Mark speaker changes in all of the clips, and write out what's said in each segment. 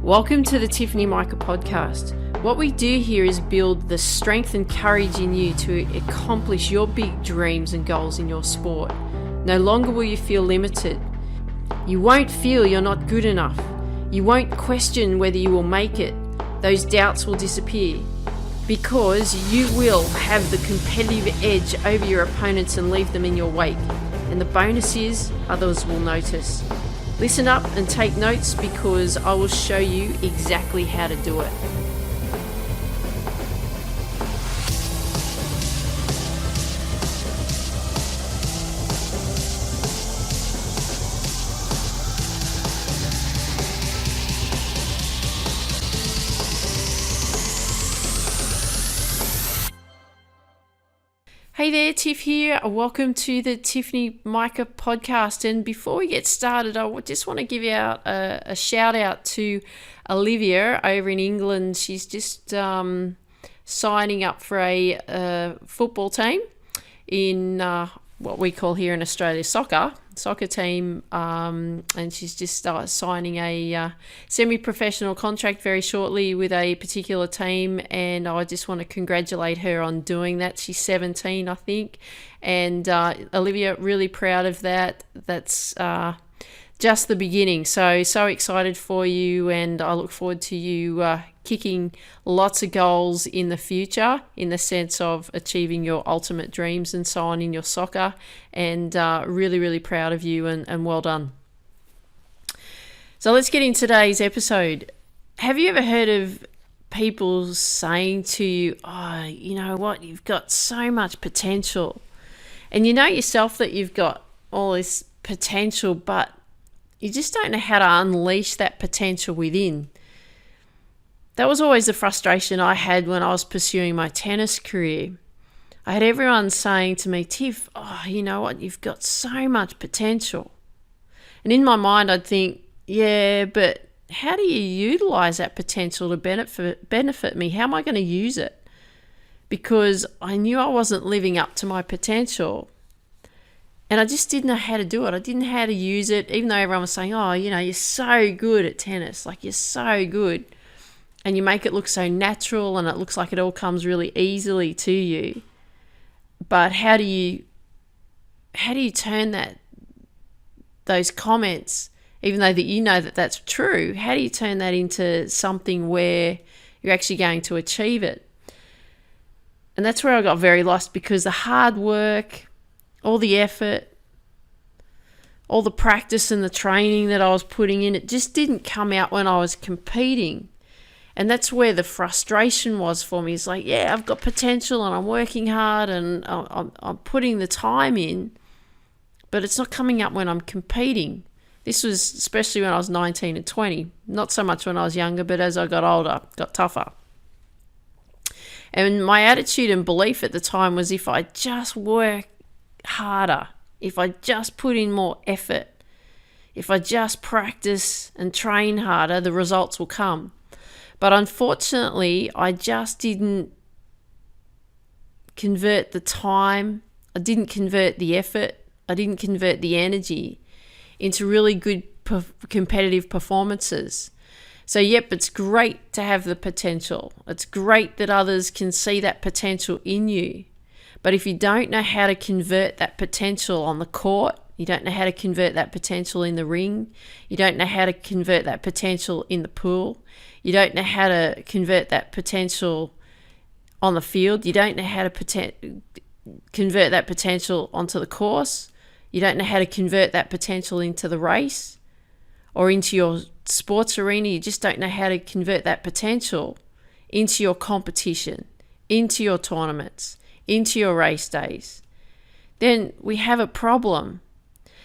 Speaker 1: Welcome to the Tiffany Mika podcast. What we do here is build the strength and courage in you to accomplish your big dreams and goals in your sport. No longer will you feel limited. You won't feel you're not good enough. You won't question whether you will make it. Those doubts will disappear because you will have the competitive edge over your opponents and leave them in your wake. And the bonus is others will notice. Listen up and take notes because I will show you exactly how to do it. Hey there, Tiff here. Welcome to the Tiffany Mika podcast. And before we get started, I just want to give out a shout out to Olivia over in England. She's just signing up for a football team in what we call here in Australia soccer team, and she's just signing a semi-professional contract very shortly with a particular team, and I just want to congratulate her on doing that. She's 17, I think, and Olivia, really proud of that. That's just the beginning, so excited for you, and I look forward to you kicking lots of goals in the future in the sense of achieving your ultimate dreams and so on in your soccer, and really proud of you, and well done. So let's get into today's episode. Have you ever heard of people saying to you, oh, you know what, you've got so much potential, and you know yourself that you've got all this potential, but you just don't know how to unleash that potential within? That was always the frustration I had when I was pursuing my tennis career. I had everyone saying to me, Tiff, oh, you know what, you've got so much potential. And in my mind, I'd think, yeah, but how do you utilize that potential to benefit me? How am I going to use it? Because I knew I wasn't living up to my potential. And I just didn't know how to do it. I didn't know how to use it, even though everyone was saying, oh, you know, you're so good at tennis. Like, you're so good. And you make it look so natural, and it looks like it all comes really easily to you. But how do you turn those comments, even though that you know that that's true, how do you turn that into something where you're actually going to achieve it? And that's where I got very lost, because the hard work, all the effort, all the practice and the training that I was putting in, it just didn't come out when I was competing. And that's where the frustration was for me. It's like, yeah, I've got potential and I'm working hard and I'm putting the time in, but it's not coming up when I'm competing. This was especially when I was 19 and 20. Not so much when I was younger, but as I got older, got tougher. And my attitude and belief at the time was, if I just work harder, if I just put in more effort, if I just practice and train harder, the results will come. But unfortunately, I just didn't convert the time, I didn't convert the effort, I didn't convert the energy into really good competitive performances. So yep, it's great to have the potential. It's great that others can see that potential in you. But if you don't know how to convert that potential on the court, you don't know how to convert that potential in the ring, you don't know how to convert that potential in the pool, you don't know how to convert that potential on the field, you don't know how to convert that potential onto the course, you don't know how to convert that potential into the race or into your sports arena, you just don't know how to convert that potential into your competition, into your tournaments, into your race days, then we have a problem.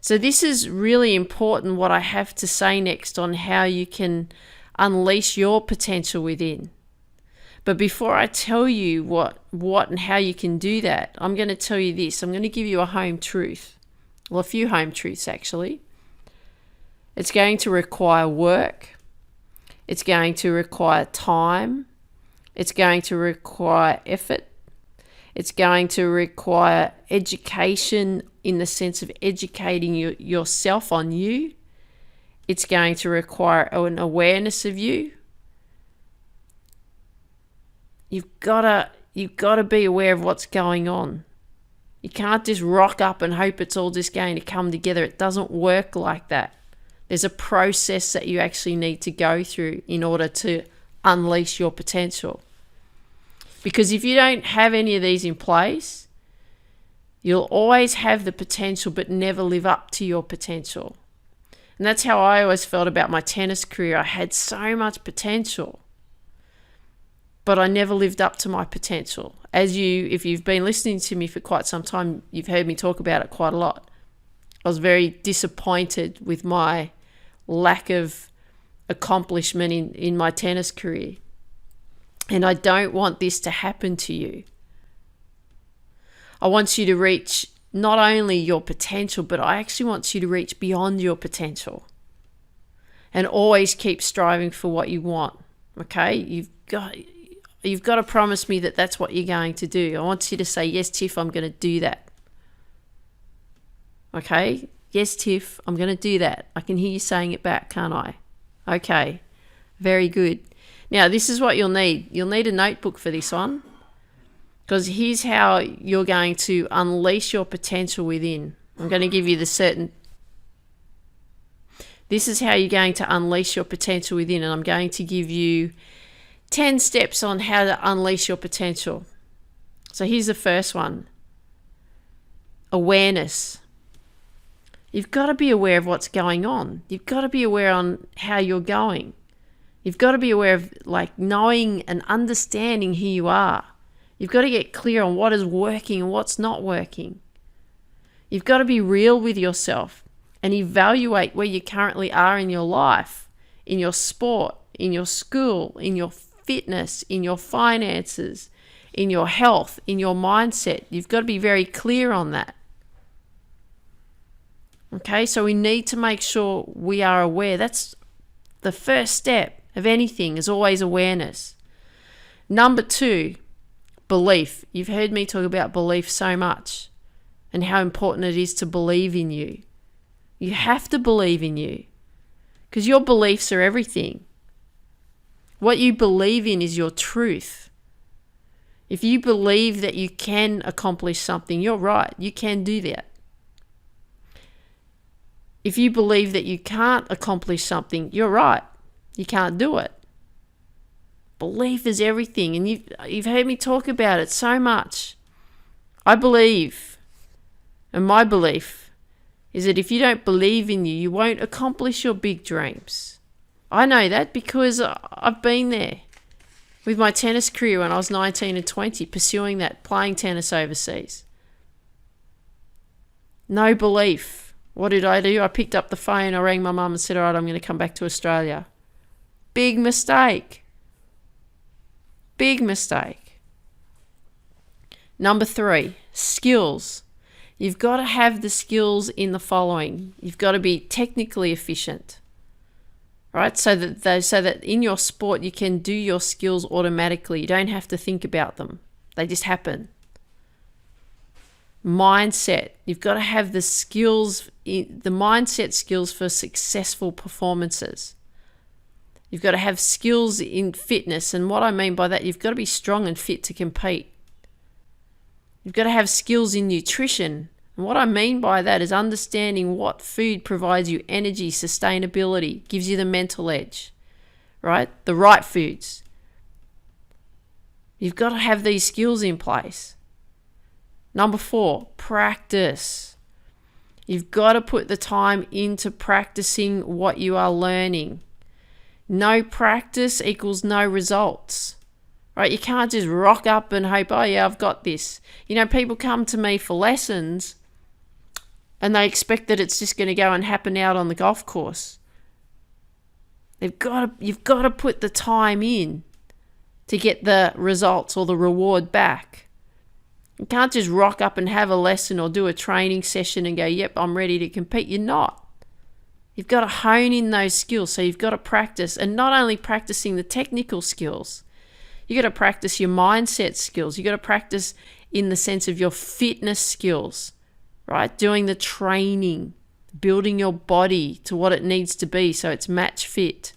Speaker 1: So this is really important, what I have to say next on how you can unleash your potential within. But before I tell you what and how you can do that, I'm going to tell you this. I'm going to give you a home truth. Well, a few home truths, actually. It's going to require work. It's going to require time. It's going to require effort. It's going to require education in the sense of educating yourself on you. It's going to require an awareness of you. You've got to be aware of what's going on. You can't just rock up and hope it's all just going to come together. It doesn't work like that. There's a process that you actually need to go through in order to unleash your potential. Because if you don't have any of these in place, you'll always have the potential but never live up to your potential. And that's how I always felt about my tennis career. I had so much potential, but I never lived up to my potential. If you've been listening to me for quite some time, you've heard me talk about it quite a lot. I was very disappointed with my lack of accomplishment in my tennis career. And I don't want this to happen to you. I want you to reach not only your potential, but I actually want you to reach beyond your potential. And always keep striving for what you want. Okay? You've got to promise me that that's what you're going to do. I want you to say, yes, Tiff, I'm going to do that. Okay? Yes, Tiff, I'm going to do that. I can hear you saying it back, can't I? Okay. Very good. Now, this is what you'll need. You'll need a notebook for this one, because here's how you're going to unleash your potential within. I'm going to give you this is how you're going to unleash your potential within, and I'm going to give you 10 steps on how to unleash your potential. So here's the first one. Awareness. You've got to be aware of what's going on. You've got to be aware on how you're going. You've got to be aware of knowing and understanding who you are. You've got to get clear on what is working and what's not working. You've got to be real with yourself and evaluate where you currently are in your life, in your sport, in your school, in your fitness, in your finances, in your health, in your mindset. You've got to be very clear on that. Okay, so we need to make sure we are aware. That's the first step of anything, is always awareness. Number 2, belief. You've heard me talk about belief so much and how important it is to believe in you. You have to believe in you, because your beliefs are everything. What you believe in is your truth. If you believe that you can accomplish something, you're right. You can do that. If you believe that you can't accomplish something, you're right. You can't do it. Belief is everything, and you've heard me talk about it so much. I believe, and my belief is that if you don't believe in you, you won't accomplish your big dreams. I know that because I've been there with my tennis career when I was 19 and 20, pursuing that, playing tennis overseas. No belief. What did I do? I picked up the phone, I rang my mum and said, all right, I'm going to come back to Australia. Big mistake. Big mistake. Number 3, skills. You've got to have the skills in the following. You've got to be technically efficient, right? So that in your sport you can do your skills automatically. You don't have to think about them. They just happen. Mindset. You've got to have the skills, the mindset skills for successful performances. You've got to have skills in fitness. And what I mean by that, you've got to be strong and fit to compete. You've got to have skills in nutrition. And what I mean by that is understanding what food provides you energy, sustainability, gives you the mental edge, right? The right foods. You've got to have these skills in place. Number 4, practice. You've got to put the time into practicing what you are learning. No practice equals no results, right? You can't just rock up and hope, oh yeah, I've got this. You know, people come to me for lessons and they expect that it's just going to go and happen out on the golf course. You've got to put the time in to get the results or the reward back. You can't just rock up and have a lesson or do a training session and go, yep, I'm ready to compete. You're not. You've got to hone in those skills. So you've got to practice, and not only practicing the technical skills, you've got to practice your mindset skills. You've got to practice in the sense of your fitness skills, right? Doing the training, building your body to what it needs to be so it's match fit.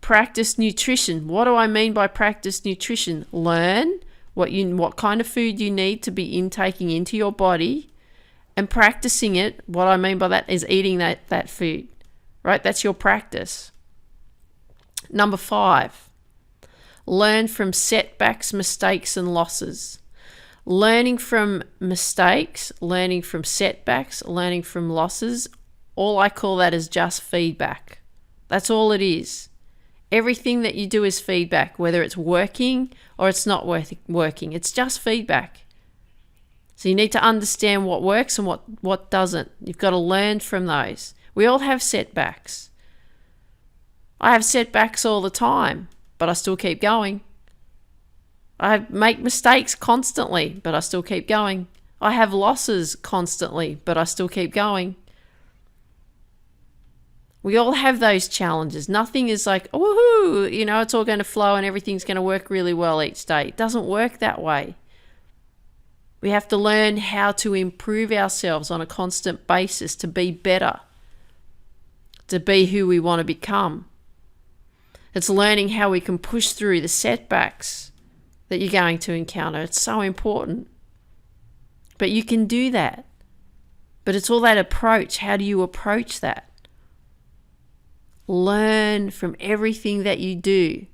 Speaker 1: Practice nutrition. What do I mean by practice nutrition? Learn what kind of food you need to be intaking into your body, and practicing it. What I mean by that is eating that food, right? That's your practice. Number 5, learn from setbacks, mistakes, and losses. Learning from mistakes, learning from setbacks, learning from losses, all I call that is just feedback. That's all it is. Everything that you do is feedback, whether it's working or it's not working. It's just feedback. So you need to understand what works and what doesn't. You've got to learn from those. We all have setbacks. I have setbacks all the time, but I still keep going. I make mistakes constantly, but I still keep going. I have losses constantly, but I still keep going. We all have those challenges. Nothing is like, woohoo, it's all going to flow and everything's going to work really well each day. It doesn't work that way. We have to learn how to improve ourselves on a constant basis to be better, to be who we want to become. It's learning how we can push through the setbacks that you're going to encounter. It's so important. But you can do that. But it's all that approach. How do you approach that? Learn from everything that you do.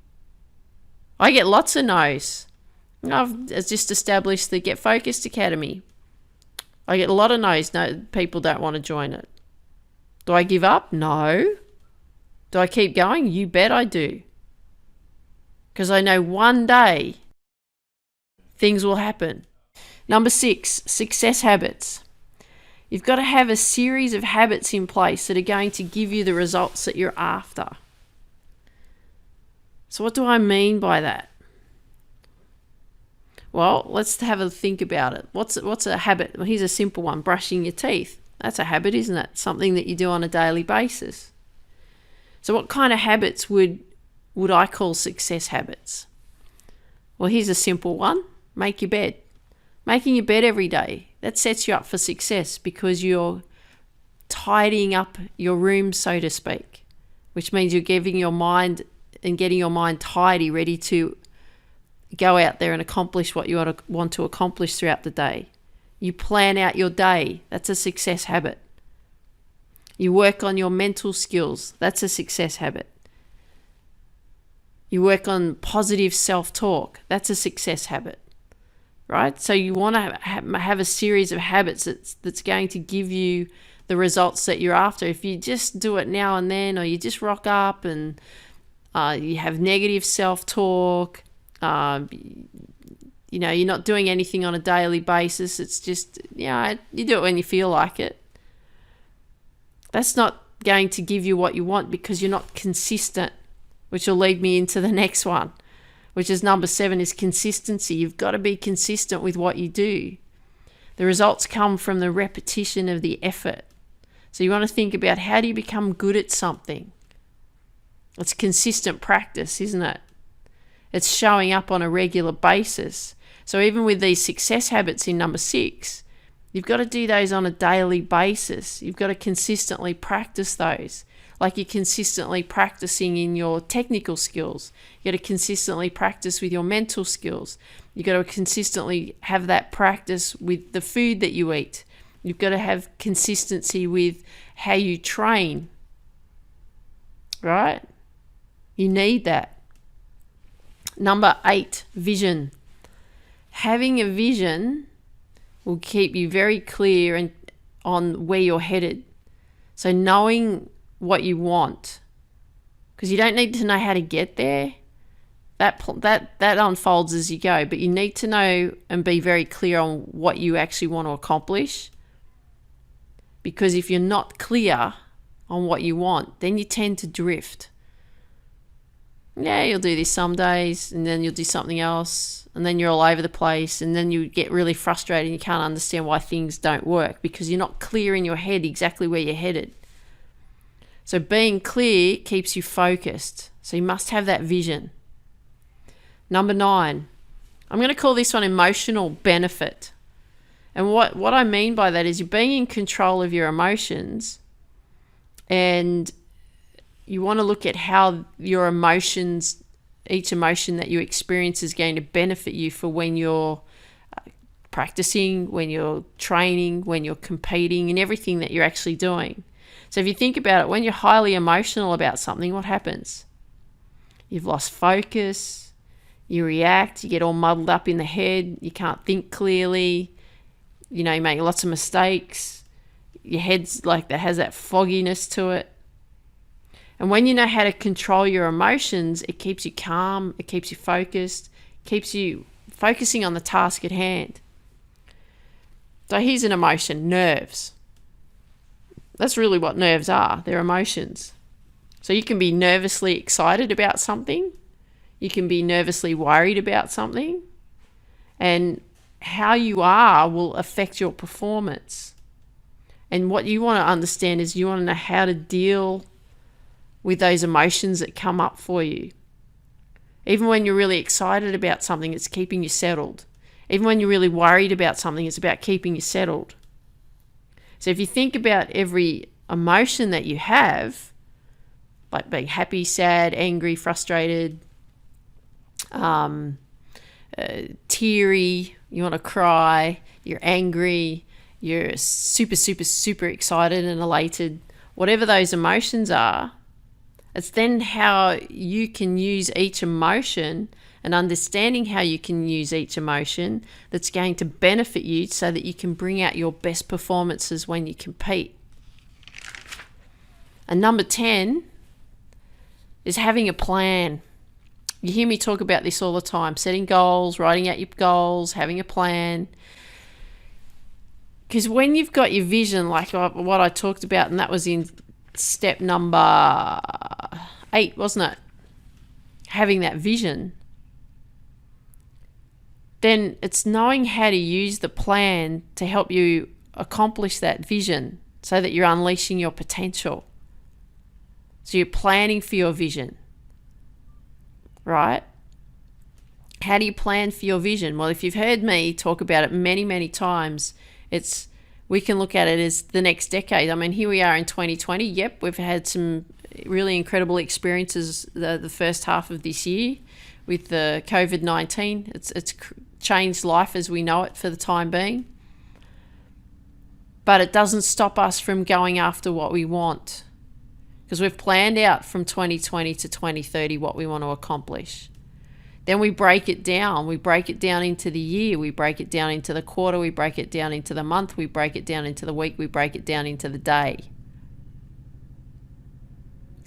Speaker 1: I get lots of no's. I've just established the Get Focused Academy. I get a lot of no's. No, people don't want to join it. Do I give up? No. Do I keep going? You bet I do. Because I know one day things will happen. Number 6, success habits. You've got to have a series of habits in place that are going to give you the results that you're after. So what do I mean by that? Well, let's have a think about it. What's a habit? Well, here's a simple one, brushing your teeth. That's a habit, isn't it? Something that you do on a daily basis. So what kind of habits would I call success habits? Well, here's a simple one. Make your bed. Making your bed every day, that sets you up for success because you're tidying up your room, so to speak, which means you're giving your mind and getting your mind tidy, ready to go out there and accomplish what you want to accomplish throughout the day. You plan out your day. That's a success habit. You work on your mental skills. That's a success habit. You work on positive self-talk. That's a success habit. Right? So you want to have a series of habits that's going to give you the results that you're after. If you just do it now and then, or you just rock up and you have negative self-talk, you're not doing anything on a daily basis. It's just, you do it when you feel like it. That's not going to give you what you want because you're not consistent, which will lead me into the next one, which is number 7, is consistency. You've got to be consistent with what you do. The results come from the repetition of the effort. So you want to think about, how do you become good at something? It's consistent practice, isn't it? It's showing up on a regular basis. So even with these success habits in number 6, you've got to do those on a daily basis. You've got to consistently practice those. Like you're consistently practicing in your technical skills. You got to consistently practice with your mental skills. You got to consistently have that practice with the food that you eat. You've got to have consistency with how you train. Right? You need that. Number 8, vision. Having a vision will keep you very clear on where you're headed. So knowing what you want, because you don't need to know how to get there. That unfolds as you go, but you need to know and be very clear on what you actually want to accomplish. Because if you're not clear on what you want, then you tend to drift. Yeah, you'll do this some days, and then you'll do something else, and then you're all over the place, and then you get really frustrated and you can't understand why things don't work because you're not clear in your head exactly where you're headed. So being clear keeps you focused. So you must have that vision. Number 9, I'm going to call this one emotional benefit. And what I mean by that is you're being in control of your emotions, and you want to look at how your emotions, each emotion that you experience is going to benefit you for when you're practicing, when you're training, when you're competing, and everything that you're actually doing. So if you think about it, when you're highly emotional about something, what happens? You've lost focus, you react, you get all muddled up in the head, you can't think clearly, you make lots of mistakes, your head's like that has that fogginess to it. And when you know how to control your emotions, it keeps you calm, it keeps you focused, keeps you focusing on the task at hand. So here's an emotion, nerves. That's really what nerves are. They're emotions. So you can be nervously excited about something. You can be nervously worried about something. And how you are will affect your performance. And what you want to understand is you want to know how to deal with those emotions that come up for you. Even when you're really excited about something, it's keeping you settled. Even when you're really worried about something, it's about keeping you settled. So if you think about every emotion that you have, like being happy, sad, angry, frustrated, teary, you want to cry, you're angry, you're super, super, super excited and elated, whatever those emotions are, it's then how you can use each emotion and understanding how you can use each emotion that's going to benefit you so that you can bring out your best performances when you compete. And number 10 is having a plan. You hear me talk about this all the time, setting goals, writing out your goals, having a plan. Because when you've got your vision, like what I talked about, and that was in step number 8, wasn't it? Having that vision. Then it's knowing how to use the plan to help you accomplish that vision so that you're unleashing your potential. So you're planning for your vision, right? How do you plan for your vision? Well, if you've heard me talk about it many, many times, we can look at it as the next decade. I mean, here we are in 2020. Yep, we've had some really incredible experiences the first half of this year with the COVID-19. It's changed life as we know it for the time being. But it doesn't stop us from going after what we want, because we've planned out from 2020 to 2030 what we want to accomplish. Then we break it down. We break it down into the year. We break it down into the quarter. We break it down into the month. We break it down into the week. We break it down into the day.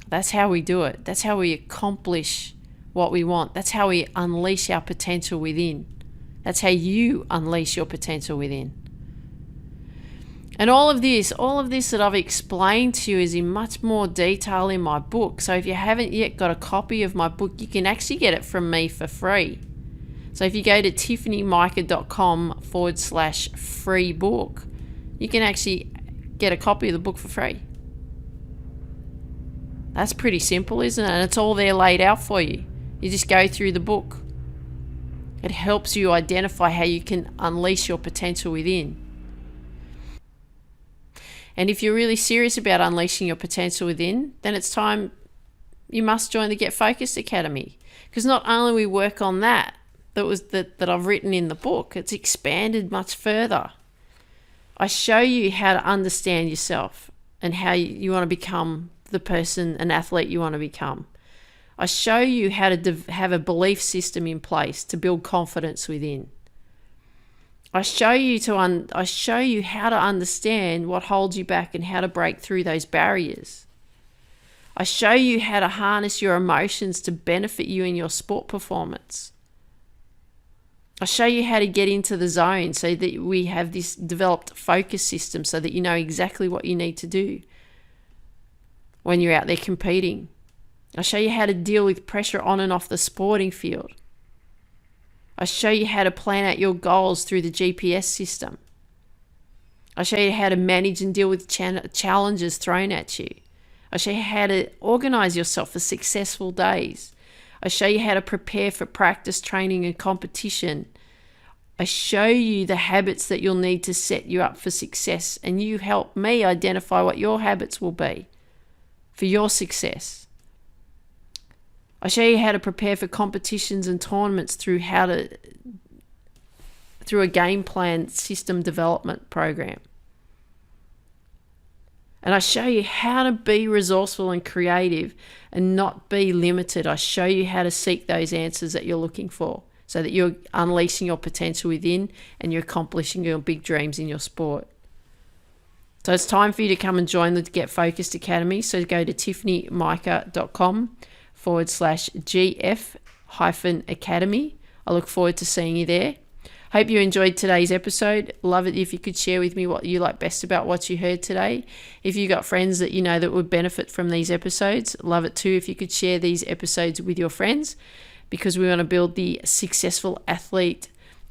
Speaker 1: That's how we do it. That's how we accomplish what we want. That's how we unleash our potential within. That's how you unleash your potential within. And all of this that I've explained to you is in much more detail in my book. So if you haven't yet got a copy of my book, you can actually get it from me for free. So if you go to tiffanymika.com/free book, you can actually get a copy of the book for free. That's pretty simple, isn't it? And it's all there laid out for you. You just go through the book. It helps you identify how you can unleash your potential within. And if you're really serious about unleashing your potential within, then it's time you must join the Get Focused Academy. Because not only we work on that I've written in the book, it's expanded much further. I show you how to understand yourself and how you want to become the person, an athlete you want to become. I show you how to have a belief system in place to build confidence within. I show you how to understand what holds you back and how to break through those barriers. I show you how to harness your emotions to benefit you in your sport performance. I show you how to get into the zone so that we have this developed focus system so that you know exactly what you need to do when you're out there competing. I show you how to deal with pressure on and off the sporting field. I show you how to plan out your goals through the GPS system. I show you how to manage and deal with challenges thrown at you. I show you how to organize yourself for successful days. I show you how to prepare for practice, training, and competition. I show you the habits that you'll need to set you up for success, and you help me identify what your habits will be for your success. I show you how to prepare for competitions and tournaments through a game plan system development program. And I show you how to be resourceful and creative and not be limited. I show you how to seek those answers that you're looking for so that you're unleashing your potential within and you're accomplishing your big dreams in your sport. So it's time for you to come and join the Get Focused Academy. So go to tiffanyMika.com/GF-Academy. I look forward to seeing you there. Hope you enjoyed today's episode. Love it if you could share with me what you like best about what you heard today. If you got friends that you know that would benefit from these episodes, love it too if you could share these episodes with your friends, because we want to build the successful athlete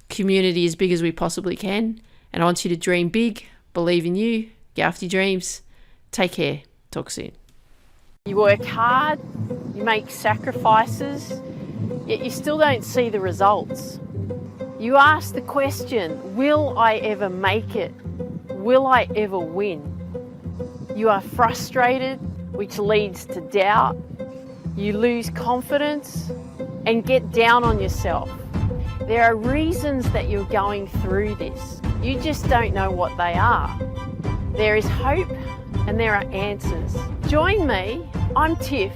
Speaker 1: community as big as we possibly can. And I want you to dream big, believe in you, go after your dreams. Take care. Talk soon. You work hard, you make sacrifices, yet you still don't see the results. You ask the question, will I ever make it? Will I ever win? You are frustrated, which leads to doubt. You lose confidence and get down on yourself. There are reasons that you're going through this. You just don't know what they are. There is hope and there are answers. Join me, I'm Tiff,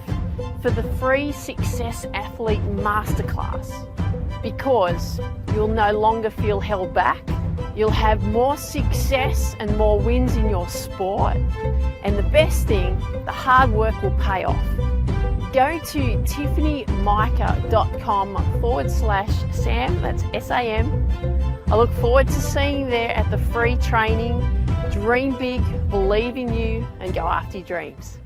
Speaker 1: for the free Success Athlete Masterclass, because you'll no longer feel held back. You'll have more success and more wins in your sport. And the best thing, the hard work will pay off. Go to tiffanyMika.com/Sam, that's SAM. I look forward to seeing you there at the free training. Dream big, believe in you, and go after your dreams.